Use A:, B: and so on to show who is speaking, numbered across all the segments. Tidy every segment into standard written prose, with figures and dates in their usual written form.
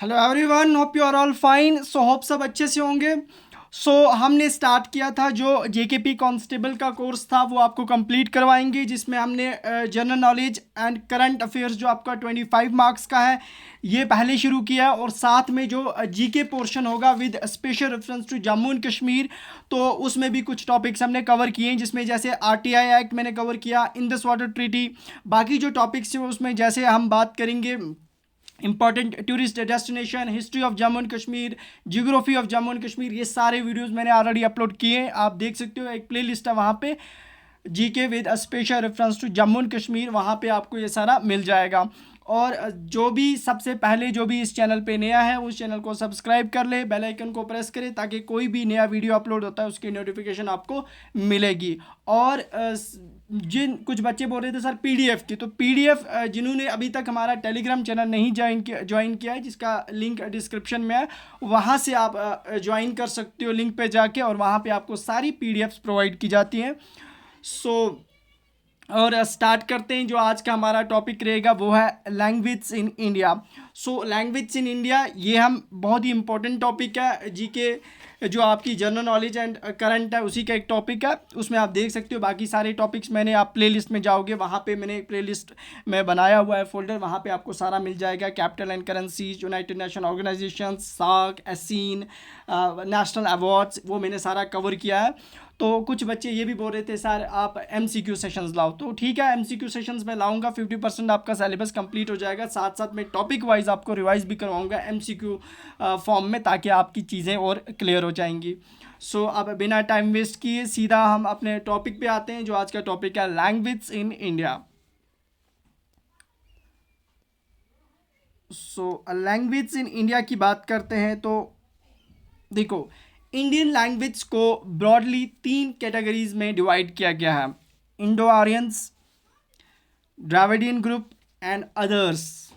A: Hello everyone, hope you are all fine. Hope सब अच्छे से होंगे। हमने स्टार्ट किया था जो जेकेपी कांस्टेबल का कोर्स था वो आपको कंप्लीट करवाएंगे, जिसमें हमने general knowledge and current affairs जो आपका 25 मार्क्स का है ये पहले शुरू किया, और साथ में जो जीके पोर्शन होगा with special reference to Jammu and Kashmir, तो उसमें भी कुछ टॉपिक्स हमने कवर किए हैं, जिसमें जैसे आरटीआई एक्ट मैंने कवर किया, इंडस वाटर ट्रीटी। बाकी जो टॉपिक्स हैं उसमें जैसे हम बात करेंगे important tourist destination, history of Jammu and Kashmir, geography of Jammu and Kashmir, ये सारे वीडियोस मैंने ऑलरेडी अपलोड किए हैं। आप देख सकते हो, एक प्लेलिस्ट है वहाँ पे, GK with a special reference to Jammu and Kashmir, वहाँ पे आपको ये सारा मिल जाएगा। और जो भी सबसे पहले जो भी इस चैनल पे नया है उस चैनल को सब्सक्राइब कर ले, बेल आइकन को प्रेस करे, ताकि कोई भी नया वीडियो अपलोड होता है उसकी नोटिफिकेशन आपको मिलेगी। और जिन कुछ बच्चे बोल रहे थे सर पीडीएफ की, तो पीडीएफ जिन्होंने अभी तक हमारा टेलीग्राम चैनल नहीं ज्वाइन किया है, जिसका लिंक डिस्क्रिप्शन में है, वहाँ से आप ज्वाइन कर सकते हो लिंक पे जाके, और वहाँ पे आपको सारी पीडीएफ्स प्रोवाइड की जाती हैं। और स्टार्ट करते हैं। जो आज का हमारा टॉपिक रहेगा वो है language in India. Language in India ये हम बहुत ही इंपॉर्टेंट टॉपिक है, जीके जो आपकी जनरल नॉलेज एंड करंट है उसी का एक टॉपिक है। उसमें आप देख सकते हो बाकी सारे टॉपिक्स मैंने, आप प्लेलिस्ट में जाओगे वहाँ पे मैंने एक प्लेलिस्ट में बनाया हुआ है फोल्डर, वहाँ पे आपको सारा मिल जाएगा। Capital and currencies, United Nation organisation, SAARC, ASEAN, national awards, वो मैंने सारा कवर किया है। तो कुछ बच्चे ये भी बोल रहे थे सर आप एमसीक्यू सेशंस लाओ, तो ठीक है एमसीक्यू सेशंस मैं लाऊंगा। 50% आपका सिलेबस कंप्लीट हो जाएगा, साथ साथ मैं टॉपिक वाइज आपको रिवाइज भी करवाऊंगा एमसीक्यू फॉर्म में, ताकि आपकी चीज़ें और क्लियर हो जाएंगी। अब बिना टाइम वेस्ट किए सीधा हम अपने टॉपिक पे आते हैं। जो आज का टॉपिक है language in India. Language in India की बात करते हैं तो देखो, इंडियन लैंग्वेज को ब्रॉडली 3 कैटेगरीज में डिवाइड किया गया है: Indo Aryans, Dravidian group and others.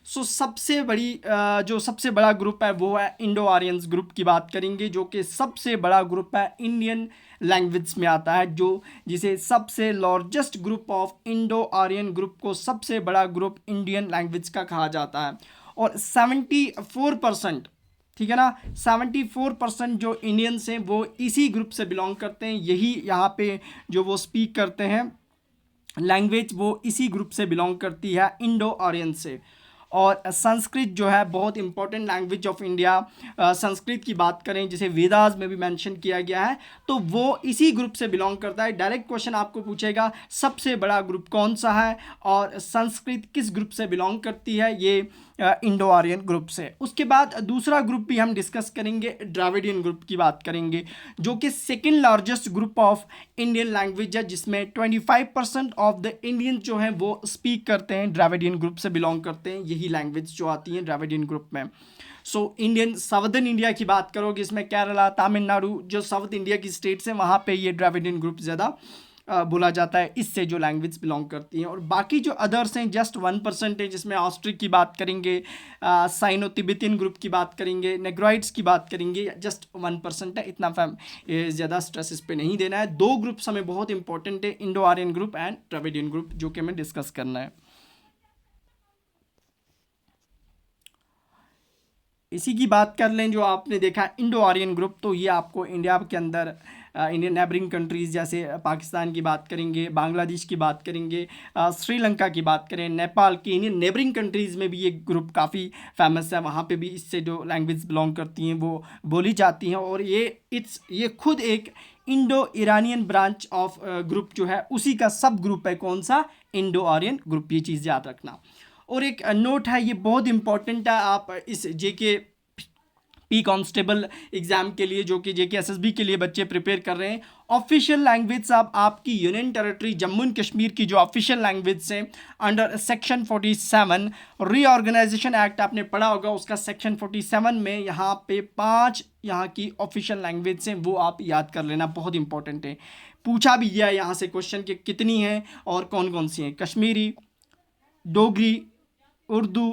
A: जो सबसे बड़ा ग्रुप है वो है इंडो आर्यंस ग्रुप की बात करेंगे, जो कि सबसे बड़ा ग्रुप है इंडियन लैंग्वेज में आता है, जो जिसे सबसे largest group of Indo Aryan group को सबसे बड़ा ग्रुप इंडियन लैंग्वेज का कहा जाता है। और 74%, ठीक है ना, 74% जो इंडियंस हैं वो इसी ग्रुप से बिलोंग करते हैं। यही यहाँ पे जो वो स्पीक करते हैं लैंग्वेज, वो इसी ग्रुप से बिलोंग करती है, इंडो आर्यन से। और संस्कृत जो है बहुत important language of India, Sanskrit की बात करें जिसे वेदास में भी मेंशन किया गया है, तो वो इसी ग्रुप से बिलोंग करता है। डायरेक्ट क्वेश्चन आपको पूछेगा सबसे बड़ा ग्रुप कौन सा है और संस्कृत किस ग्रुप से बिलोंग करती है, ये इंडो आर्यन ग्रुप से। उसके बाद दूसरा ग्रुप भी हम डिस्कस करेंगे, द्राविडियन ग्रुप की बात करेंगे, जो कि second largest group of Indian language है, जिसमें 25% ऑफ द इंडियन जो हैं वो स्पीक करते हैं, द्राविडियन ग्रुप से बिलोंग करते हैं, यही लैंग्वेज जो आती है द्राविडियन ग्रुप में। इंडियन साउदर्न इंडिया की बात करोगे, इसमें केरला, तमिलनाडु, जो साउथ इंडिया की स्टेट्स हैं वहाँ पे ये द्राविडियन ग्रुप ज़्यादा बोला जाता है, इससे जो लैंग्वेज बिलोंग करती हैं। और बाकी जो अदर्स हैं जस्ट 1% है, जिसमें ऑस्ट्रिक की बात करेंगे, साइनो तिब्बतियन ग्रुप की बात करेंगे, नेग्रॉइड्स की बात करेंगे, जस्ट 1% है। इतना ज़्यादा स्ट्रेस इस पे नहीं देना है। 2 ग्रुप्स हमें बहुत इंपॉर्टेंट है, Indo Aryan group and Dravidian group, जो कि हमें डिस्कस करना है। इसी की बात कर लें, जो आपने देखा इंडो आर्यन ग्रुप, तो ये आपको इंडिया के अंदर इंडियन नेबरिंग कंट्रीज़ जैसे पाकिस्तान की बात करेंगे, बांग्लादेश की बात करेंगे, श्रीलंका की बात करें, नेपाल की, इंडियन नेबरिंग कंट्रीज़ में भी ये ग्रुप काफ़ी फेमस है, वहाँ पे भी इससे जो लैंग्वेज बिलोंग करती हैं वो बोली जाती हैं। और ये खुद एक Indo Iranian branch of group जो है उसी का सब ग्रुप है। कौन सा? इंडो आर्यन ग्रुप, ये चीज़ याद रखना। और एक नोट है, ये बहुत इंपॉर्टेंट है, आप इस जेके पी कांस्टेबल एग्जाम के लिए, जो कि जेके एसएसबी के लिए बच्चे प्रिपेयर कर रहे हैं, ऑफिशियल लैंग्वेज आपकी union territory Jammu and Kashmir की जो ऑफिशियल लैंग्वेज से अंडर सेक्शन 47 रीऑर्गेनाइजेशन एक्ट आपने पढ़ा होगा, उसका सेक्शन 47 में यहाँ पे 5 यहाँ की ऑफिशियल लैंग्वेज हैं, वो आप याद कर लेना, बहुत इंपॉर्टेंट है। पूछा भी गया है यहाँ से क्वेश्चन कि कितनी हैं और कौन कौन सी हैं: Kashmiri, Dogri, Urdu,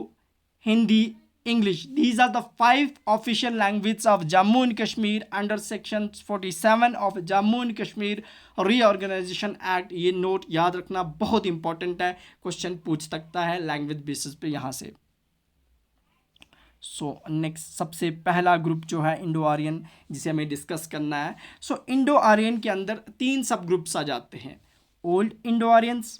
A: Hindi, English. These are the 5 official languages of Jammu and Kashmir under section 47 of Jammu and Kashmir Reorganization Act. ये नोट याद रखना बहुत इंपॉर्टेंट है, क्वेश्चन पूछ सकता है लैंग्वेज बेसिस पे यहाँ से। सो नेक्स्ट सबसे पहला ग्रुप जो है इंडो आर्यन जिसे हमें डिस्कस करना है। सो इंडो आर्यन के अंदर 3 सब ग्रुप्स आ जाते हैं, old Indo Aryans,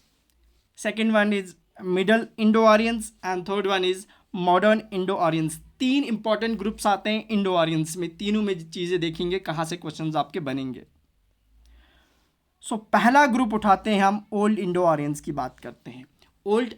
A: second one is middle Indo Aryans and third one is modern Indo Aryans. 3 important groups आते हैं इंडो आर्यंस में, तीनों में चीज़ें देखेंगे कहाँ से क्वेश्चंस आपके बनेंगे। सो पहला ग्रुप उठाते हैं हम, ओल्ड इंडो आर्यंस की बात करते हैं। ओल्ड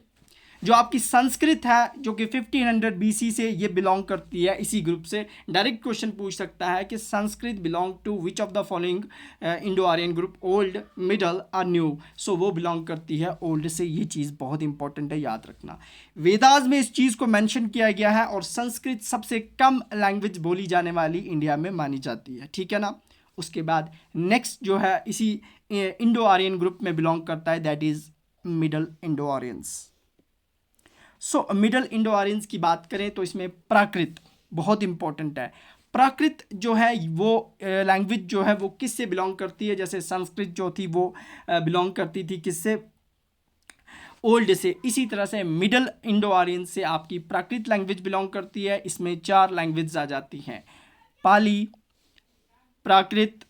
A: जो आपकी संस्कृत है जो कि 1500 BC से ये बिलोंग करती है, इसी ग्रुप से डायरेक्ट क्वेश्चन पूछ सकता है कि Sanskrit belong to which of the following Indo Aryan group, old, middle और न्यू। सो वो बिलोंग करती है ओल्ड से, ये चीज़ बहुत इंपॉर्टेंट है, याद रखना। वेदास में इस चीज़ को मेंशन किया गया है और संस्कृत सबसे कम लैंग्वेज बोली जाने वाली इंडिया में मानी जाती है, ठीक है ना। उसके बाद नेक्स्ट जो है इसी इंडो आर्यन ग्रुप में बिलोंग करता है, that is middle Indo Aryans. So middle Indo Aryans की बात करें तो इसमें प्राकृत बहुत इंपॉर्टेंट है। प्राकृत जो है वो लैंग्वेज जो है वो किस से बिलोंग करती है, जैसे संस्कृत जो थी वो बिलोंग करती थी किससे, ओल्ड से, इसी तरह से मिडल इंडो आर्यन से आपकी प्राकृत लैंग्वेज बिलोंग करती है। इसमें 4 लैंग्वेज आ जाती हैं, पाली, प्राकृत,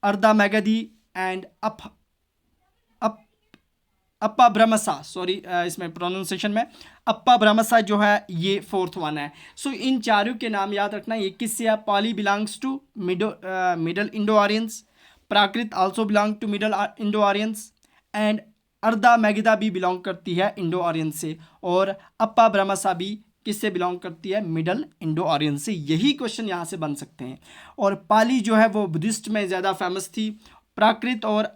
A: अर्धामेगधी एंड अप्पा ब्रह्मसा, सॉरी इसमें प्रोनाउंसिएशन में अप्पा ब्रह्मसा जो है ये 4th वन है। सो इन चारों के नाम याद रखना, ये किससे है, Pali belongs to middle Indo Aryans, Prakrit also belong to middle Indo Aryans and Ardha Magadhi भी बिलोंग करती है इंडो आर्यन से, और अप्पा ब्रह्मसा भी किससे बिलोंग करती है, मिडल इंडो आर्यन से। यही क्वेश्चन यहाँ से बन सकते हैं। और पाली जो है वो बुद्धिस्ट में ज़्यादा फेमस थी। प्राकृत और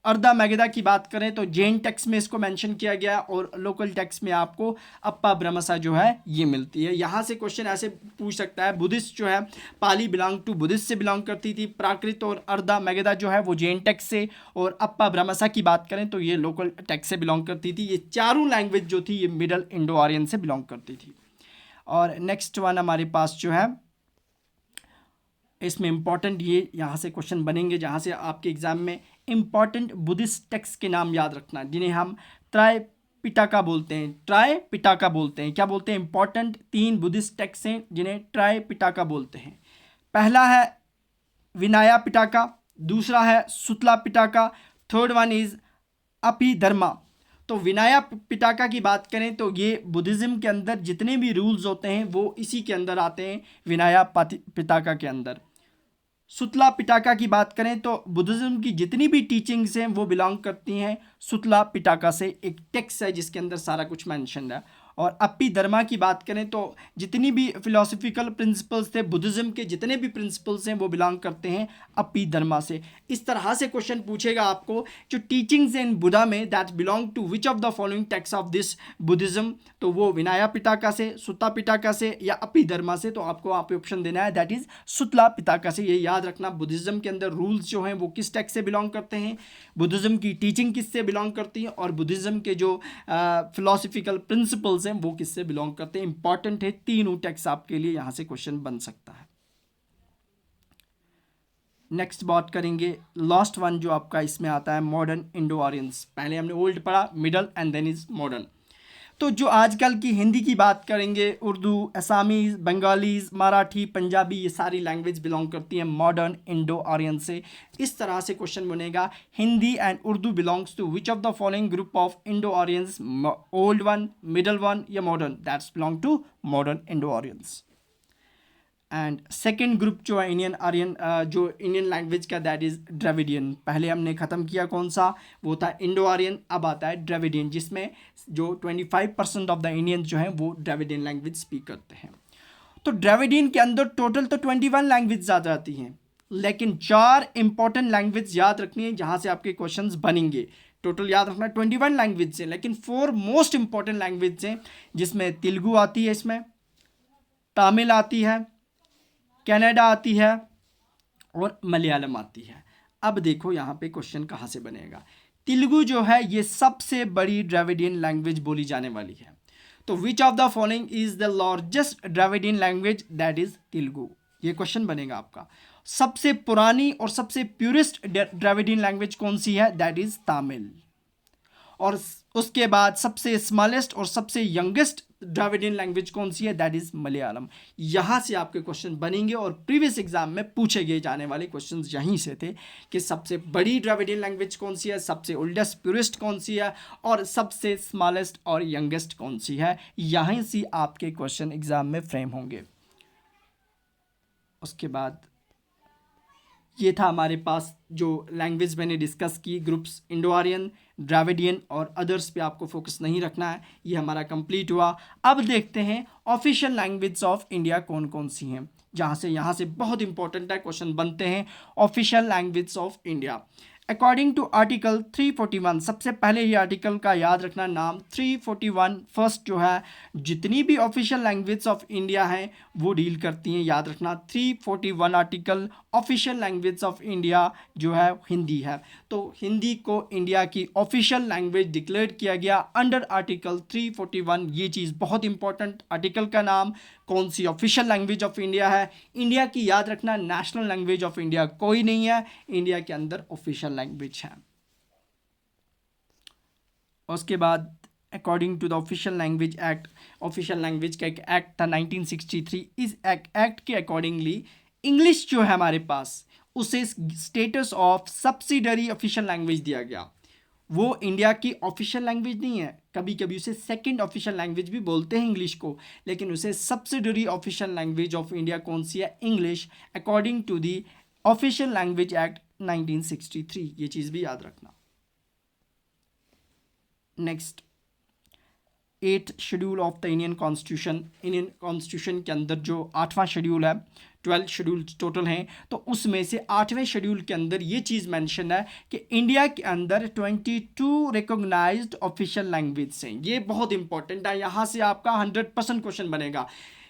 A: अर्धा मैगिदा की बात करें तो जैन टेक्स्ट में इसको मेंशन किया गया और लोकल टेक्स्ट में आपको अप्पा ब्रह्मसा जो है ये मिलती है। यहाँ से क्वेश्चन ऐसे पूछ सकता है, बुद्धिस्ट जो है पाली बिलोंग टू बुद्धिस्ट से बिलोंग करती थी, प्राकृत और अर्धा मैगिदा जो है वो जैन टेक्स्ट से, और अप्पा ब्रह्मसा की बात करें तो ये लोकल टेक्स्ट से बिलोंग करती थी। ये चारों लैंग्वेज जो थी ये मिडल इंडो आर्यन से बिलोंग करती थी। और नेक्स्ट वन हमारे पास जो है इसमें इंपॉर्टेंट ये यहाँ से क्वेश्चन बनेंगे जहाँ से आपके एग्जाम में इंपॉर्टेंट बुद्धिस्ट टेक्स्ट के नाम याद रखना, जिन्हें हम त्रायपिटका बोलते हैं। त्रायपिटका बोलते हैं, क्या बोलते हैं, इंपॉर्टेंट 3 बुद्धिस्ट टेक्स्ट हैं जिन्हें त्रायपिटका बोलते हैं। पहला है विनया पिटका, दूसरा है सुतला पिटका, थर्ड वन इज अभिधर्मा। तो विनया पिटका की बात करें तो ये बुद्धिज़्म के अंदर जितने भी रूल्स होते हैं वो इसी के अंदर आते हैं, विनया पिटका के अंदर। सुतला पिटका की बात करें तो बुद्धिज़्म की जितनी भी टीचिंग्स हैं वो बिलोंग करती हैं सुतला पिटका से, एक टेक्स्ट है जिसके अंदर सारा कुछ मेंशन है। और अभिधर्मा की बात करें तो जितनी भी फिलोसफिकल प्रिंसिपल्स थे, बुद्धिज़्म के जितने भी प्रिंसिपल्स हैं वो बिलोंग करते हैं अभिधर्मा से। इस तरह से क्वेश्चन पूछेगा आपको जो टीचिंग्स इन बुद्धा में that belong to which of the following text of this Buddhism, तो वो विनया पिटका से, सुत्ता पिटका से या अभिधर्मा से। तो आपको आप ऑप्शन देना है दैट इज सुतला पिटका से। ये याद रखना, बुद्धिज़्म के अंदर रूल्स जो हैं वो किस टेक्स्ट से बिलोंग करते हैं, बुद्धिज़्म की टीचिंग किससे बिलोंग करती है, और बुद्धिज़्म के जो फिलोसफिकल प्रिंसिपल्स हैं वो किससे बिलोंग करते हैं। इंपॉर्टेंट है, तीनों टेक्स्ट आपके लिए यहां से क्वेश्चन बन सकता है। नेक्स्ट बात करेंगे लास्ट वन जो आपका इसमें आता है मॉडर्न इंडो आर्यंस। पहले हमने ओल्ड पढ़ा, middle and then is modern. तो जो आजकल की हिंदी की बात करेंगे, उर्दू, असामीज़, बंगालीज़, मराठी, पंजाबी, ये सारी लैंग्वेज बिलोंग करती हैं मॉडर्न इंडो आर्यन से। इस तरह से क्वेश्चन बनेगा, Hindi and Urdu belongs to which of the following group of Indo Aryans, old one, middle one या modern, that's belong to modern Indo Aryans. And second group जो है इंडियन आर्यन, जो Indian language का, दैट इज़ द्रविडियन। पहले हमने ख़त्म किया कौन सा, वो था इंडो आर्यन, अब आता है द्रविडियन, जिसमें जो 25% ऑफ द इंडियंस जो हैं वो द्रविडियन लैंग्वेज स्पीक करते हैं। तो द्रविडियन के अंदर टोटल तो 21 लैंग्वेज आ जाती हैं, लेकिन 4 इंपॉर्टेंट लैंग्वेज याद रखनी है जहाँ से आपके क्वेश्चंस बनेंगे। टोटल याद रखना 21 लैंग्वेज हैं, लेकिन 4 मोस्ट इंपॉर्टेंट लैंग्वेज हैं, जिसमें तेलुगु आती है, इसमें तमिल आती है, कनाडा आती है और मलयालम आती है। अब देखो यहाँ पे क्वेश्चन कहाँ से बनेगा। तेलुगु जो है ये सबसे बड़ी द्रविडियन लैंग्वेज बोली जाने वाली है। तो विच of the following is the largest Dravidian language, that is Telugu. ये क्वेश्चन बनेगा आपका। सबसे पुरानी और सबसे प्यूरेस्ट द्रविडियन लैंग्वेज कौन सी है, दैट इज तमिल। और उसके बाद सबसे स्मॉलेस्ट और सबसे यंगेस्ट द्रविडियन लैंग्वेज कौन सी है, दैट इज मलयालम। यहाँ से आपके क्वेश्चन बनेंगे और प्रीवियस एग्जाम में पूछे गए जाने वाले क्वेश्चन यहीं से थे कि सबसे बड़ी द्रविडियन लैंग्वेज कौन सी है, सबसे ओल्डेस्ट प्यूरेस्ट कौन सी है और सबसे स्मॉलेस्ट और यंगेस्ट कौन सी है। यहीं से आपके क्वेश्चन एग्जाम में फ्रेम होंगे। उसके बाद ये था हमारे पास जो लैंग्वेज मैंने डिस्कस की, ग्रुप्स इंडो आर्यन, द्राविडियन और अदर्स पे आपको फोकस नहीं रखना है। ये हमारा कंप्लीट हुआ। अब देखते हैं ऑफिशियल लैंग्वेज ऑफ इंडिया कौन कौन सी हैं, यहाँ से बहुत इंपॉर्टेंट है, क्वेश्चन बनते हैं। Official language of India according to article 341, सबसे पहले ये आर्टिकल का याद रखना नाम 341 फर्स्ट जो है जितनी भी ऑफिशियल लैंग्वेज ऑफ इंडिया है वो डील करती हैं, याद रखना 341 article official language of India जो है हिंदी है। तो हिंदी को इंडिया की ऑफिशियल लैंग्वेज डिक्लेयर किया गया अंडर आर्टिकल 341। ये चीज़ बहुत इंपॉर्टेंट, आर्टिकल का नाम, कौन सी ऑफिशियल लैंग्वेज ऑफ इंडिया है। इंडिया की याद रखना नेशनल लैंग्वेज ऑफ इंडिया कोई नहीं है, इंडिया के अंदर ऑफिशियल लैंग्वेज है। उसके बाद according to the official language act, official language का एक एक्ट था 1963। इस एक्ट के अकॉर्डिंगली इंग्लिश जो है हमारे पास उसे status of subsidiary official language दिया गया। वो इंडिया की ऑफिशियल लैंग्वेज नहीं है, कभी कभी उसे सेकंड ऑफिशियल लैंग्वेज भी बोलते हैं इंग्लिश को, लेकिन उसे subsidiary official language of India कौन सी है, English, according to the official language act 1963। ये चीज़ भी याद रखना। Next, 8th schedule of the Indian constitution के अंदर जो 8वां शेड्यूल है, 12 शेड्यूल टोटल हैं, तो उसमें से 8वें शेड्यूल के अंदर ये चीज़ मेंशन है कि इंडिया के अंदर 22 रिकॉग्नाइज्ड ऑफिशियल लैंग्वेज हैं। ये बहुत इंपॉर्टेंट है, यहाँ से आपका 100% क्वेश्चन बनेगा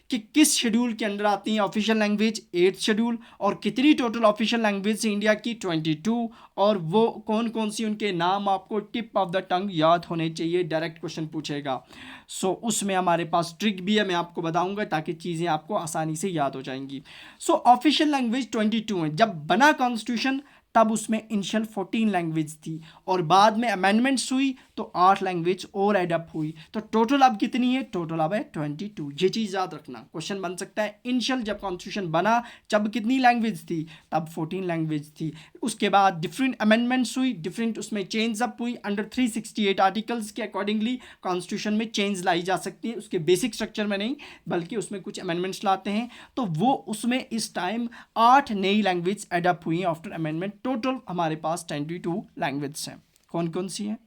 A: कि किस शेड्यूल के अंदर आती है ऑफिशियल लैंग्वेज, 8th शेड्यूल, और कितनी टोटल ऑफिशियल लैंग्वेज है इंडिया की, 22, और वो कौन कौन सी, उनके नाम आपको टिप ऑफ द टंग याद होने चाहिए, डायरेक्ट क्वेश्चन पूछेगा। सो उसमें हमारे पास ट्रिक भी है, मैं आपको बताऊंगा ताकि चीज़ें आपको आसानी से याद हो जाएंगी। सो ऑफिशियल लैंग्वेज 22 है। जब बना कॉन्स्टिट्यूशन तब उसमें इनिशियल 14 लैंग्वेज थी और बाद में अमेंडमेंट्स हुई तो 8 लैंग्वेज और एडअप हुई, तो टोटल अब कितनी है, टोटल अब है 22। ये चीज़ याद रखना, क्वेश्चन बन सकता है इनिशियल जब कॉन्स्टिट्यूशन बना जब कितनी लैंग्वेज थी, तब 14 लैंग्वेज थी। उसके बाद डिफरेंट अमेंडमेंट्स हुई, डिफरेंट उसमें चेंज अप हुई, अंडर 368 आर्टिकल्स के अकॉर्डिंगली कॉन्स्टिट्यूशन में चेंज लाई जा सकती है, उसके बेसिक स्ट्रक्चर में नहीं बल्कि उसमें कुछ अमेंडमेंट्स लाते हैं, तो वो उसमें इस टाइम 8 नई लैंग्वेज एडअप हुई हैं आफ्टर अमेंडमेंट। टोटल हमारे पास 22 लैंग्वेज हैं। कौन कौन सी हैं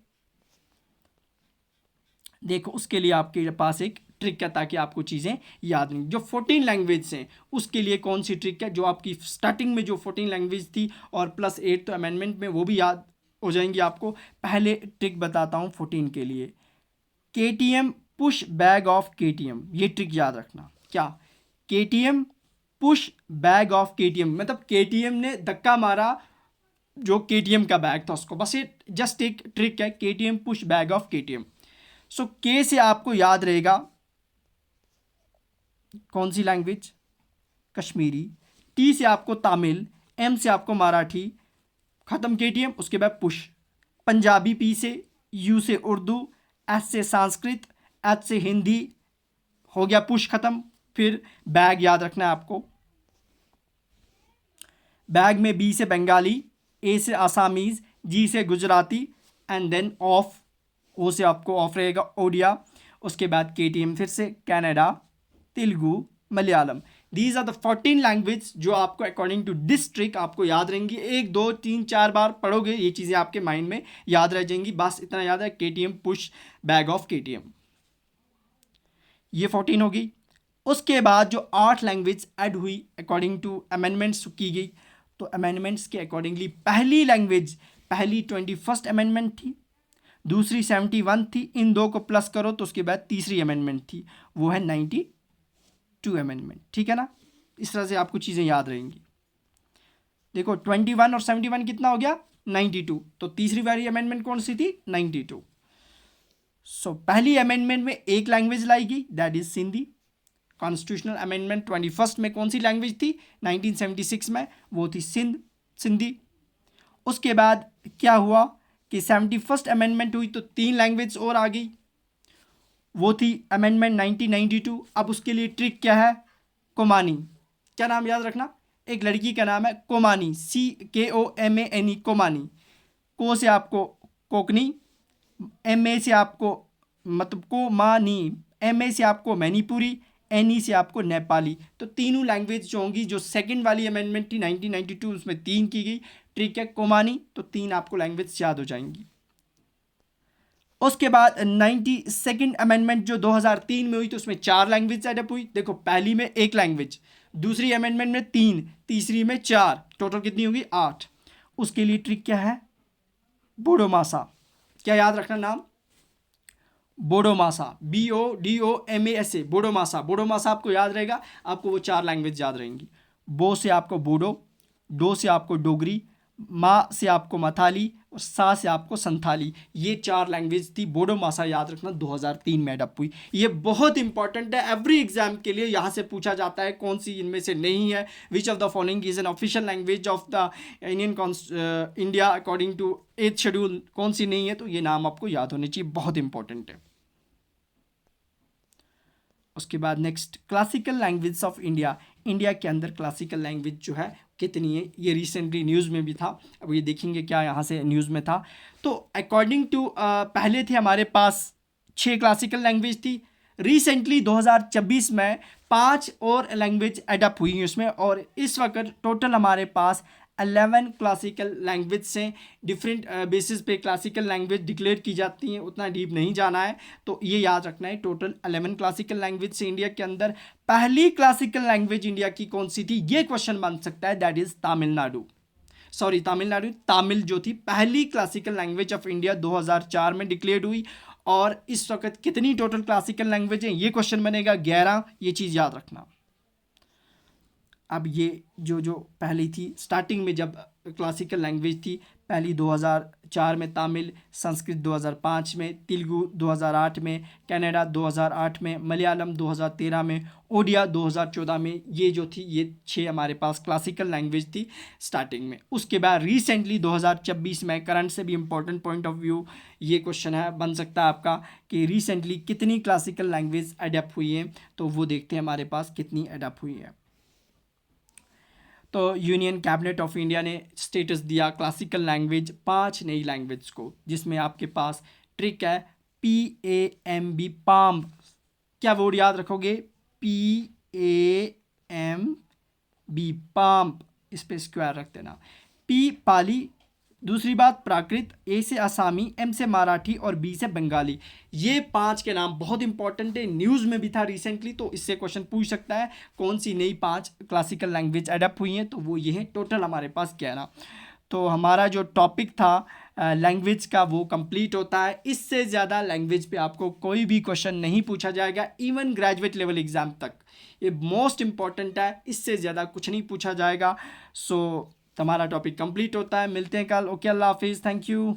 A: देखो, उसके लिए आपके पास एक ट्रिक है ताकि आपको चीज़ें याद नहीं। जो 14 लैंग्वेज हैं उसके लिए कौन सी ट्रिक है, जो आपकी स्टार्टिंग में जो 14 लैंग्वेज थी और प्लस 8 तो अमेंडमेंट में वो भी याद हो जाएंगी आपको। पहले ट्रिक बताता हूँ 14 के लिए, KTM push bag of KTM, ये ट्रिक याद रखना। क्या, KTM push bag of KTM, मतलब KTM ने धक्का मारा जो KTM का बैग था उसको, बस ये जस्ट एक ट्रिक है, KTM push bag of KTM। सो के से आपको याद रहेगा कौन सी लैंग्वेज, कश्मीरी, टी से आपको तमिल, एम से आपको मराठी, खत्म KTM, उसके बाद पुश, पंजाबी पी से, यू से उर्दू, एस से संस्कृत, एच से हिंदी, हो गया पुश खत्म। फिर बैग याद रखना है आपको, बैग में बी से बंगाली, ए से आसामीज, जी से गुजराती, एंड देन ऑफ, ओ से आपको ऑफ रहेगा ओडिया। उसके बाद KTM फिर से Kannada, Telugu, Malayalam. These are the 14 language जो आपको अकॉर्डिंग टू दिस ट्रिक आपको याद रहेंगी। 1 2 3 4 बार पढ़ोगे ये चीज़ें आपके माइंड में याद रह जाएंगी। बस इतना याद है, KTM push bag of KTM, ये 14 होगी। उसके बाद जो 8 लैंग्वेज ऐड हुई अकॉर्डिंग टू अमेंडमेंट्स की गई, तो अमेंडमेंट्स के अकॉर्डिंगली पहली लैंग्वेज, पहली 21st अमेंडमेंट थी, दूसरी 71 थी, इन दो को प्लस करो तो उसके बाद तीसरी अमेंडमेंट थी, वो है 92 अमेंडमेंट। ठीक है ना, इस तरह से आपको चीज़ें याद रहेंगी। देखो 21 और 71 कितना हो गया, 92, तो तीसरी वाली अमेंडमेंट कौन सी थी, 92। सो पहली अमेंडमेंट में एक लैंग्वेज लाई गई, that is Sindhi. Constitutional amendment 21st में कौन सी लैंग्वेज थी, 1976 में, वो थी सिंधी। उसके बाद क्या हुआ कि 71st अमेंडमेंट हुई तो 3 लैंग्वेज और आ गई, वो थी अमेंडमेंट 1992। अब उसके लिए ट्रिक क्या है, कोमानी। क्या नाम याद रखना, एक लड़की का नाम है कोमानी, CKOMANE, कोमानी। को से आपको कोकनी, MA से आपको मतलब कोमानी, MA से आपको मैनीपुरी, NE से आपको नेपाली। तो तीनों लैंग्वेज जो होंगी, जो सेकंड वाली अमेंडमेंट थी 1992 उसमें 3 की गई, ट्रिक है कोमानी, तो 3 आपको लैंग्वेज याद हो जाएंगी। उसके बाद 92nd अमेंडमेंट जो 2003 में हुई तो उसमें 4 लैंग्वेज एडअप हुई। देखो पहली में 1 लैंग्वेज, दूसरी अमेंडमेंट में 3, तीसरी में 4, टोटल कितनी होगी 8। उसके लिए ट्रिक क्या है, बोडोमासा। क्या याद रखना नाम, बोडोमासा, BODOMASA, बोडोमासा। बोडोमासा आपको याद रहेगा, आपको वो 4 लैंग्वेज याद रहेंगी। बो से आपको बोडो, डो से आपको डोगरी, मा से आपको मथाली और सा से आपको संथाली। ये 4 लैंग्वेज थी, बोडोमासा याद रखना 2003 में एडअप हुई। ये बहुत इंपॉर्टेंट है, एवरी एग्जाम के लिए यहाँ से पूछा जाता है कौन सी इनमें से नहीं है, which of the following is an official language of the India according to 8th schedule, कौन सी नहीं है, तो ये नाम आपको याद होने चाहिए, बहुत इंपॉर्टेंट है। उसके बाद next, classical language of India. India के अंदर क्लासिकल लैंग्वेज जो है कितनी है, ये रिसेंटली न्यूज़ में भी था, अब ये देखेंगे क्या यहाँ से न्यूज़ में था। तो अकॉर्डिंग टू पहले थे हमारे पास 6 क्लासिकल लैंग्वेज थी, रिसेंटली 2024 में 5 और लैंग्वेज एडअप हुई हैं उसमें, और इस वक्त टोटल हमारे पास 11 क्लासिकल लैंग्वेज से डिफरेंट बेसिस पे क्लासिकल लैंग्वेज डिक्लेयर की जाती हैं, उतना डीप नहीं जाना है, तो ये याद रखना है। टोटल 11 क्लासिकल लैंग्वेज से इंडिया के अंदर पहली क्लासिकल लैंग्वेज इंडिया की कौन सी थी, ये क्वेश्चन बन सकता है, दैट इज तमिलनाडु। तमिल जो थी पहली क्लासिकल लैंग्वेज ऑफ इंडिया 2004 में डिक्लेयर्ड हुई। और इस वक्त कितनी टोटल क्लासिकल लैंग्वेज है, ये क्वेश्चन बनेगा 11, ये चीज़ याद रखना। अब ये जो पहली थी स्टार्टिंग में जब क्लासिकल लैंग्वेज थी, पहली 2004 में तमिल, संस्कृत 2005 में, तेलुगु 2008 में, कन्नड़ा 2008 में, मलयालम 2013 में, ओडिया 2014 में। ये जो थी ये 6 हमारे पास क्लासिकल लैंग्वेज थी स्टार्टिंग में। उसके बाद रिसेंटली 2026 में, करंट से भी इम्पोर्टेंट पॉइंट ऑफ व्यू ये क्वेश्चन है, बन सकता है आपका कि रिसेंटली कितनी क्लासिकल लैंग्वेज अडेप्ट हुई हैं, तो वो देखते हैं हमारे पास कितनी अडेप्ट हुई है। तो यूनियन कैबिनेट ऑफ इंडिया ने स्टेटस दिया क्लासिकल लैंग्वेज 5 नई लैंग्वेज को, जिसमें आपके पास ट्रिक है PAMB, पाम्ब। क्या वर्ड याद रखोगे, PAMB, पाम्ब, इस पर स्क्वायर रख देना। P पाली, दूसरी बात प्राकृत, A से आसामी, M से मराठी और B से बंगाली। ये 5 के नाम बहुत इंपॉर्टेंट है, न्यूज़ में भी था रिसेंटली, तो इससे क्वेश्चन पूछ सकता है कौन सी नई 5 क्लासिकल लैंग्वेज अडेप्ट हुई हैं, तो वो ये है। टोटल हमारे पास 11। तो हमारा जो टॉपिक था लैंग्वेज का वो कंप्लीट होता है। इससे ज़्यादा लैंग्वेज पे आपको कोई भी क्वेश्चन नहीं पूछा जाएगा, इवन ग्रेजुएट लेवल एग्ज़ाम तक। ये मोस्ट इंपॉर्टेंट है, इससे ज़्यादा कुछ नहीं पूछा जाएगा। सो हमारा टॉपिक कंप्लीट होता है, मिलते हैं कल। ओके, अल्लाह हाफिज़, थैंक यू।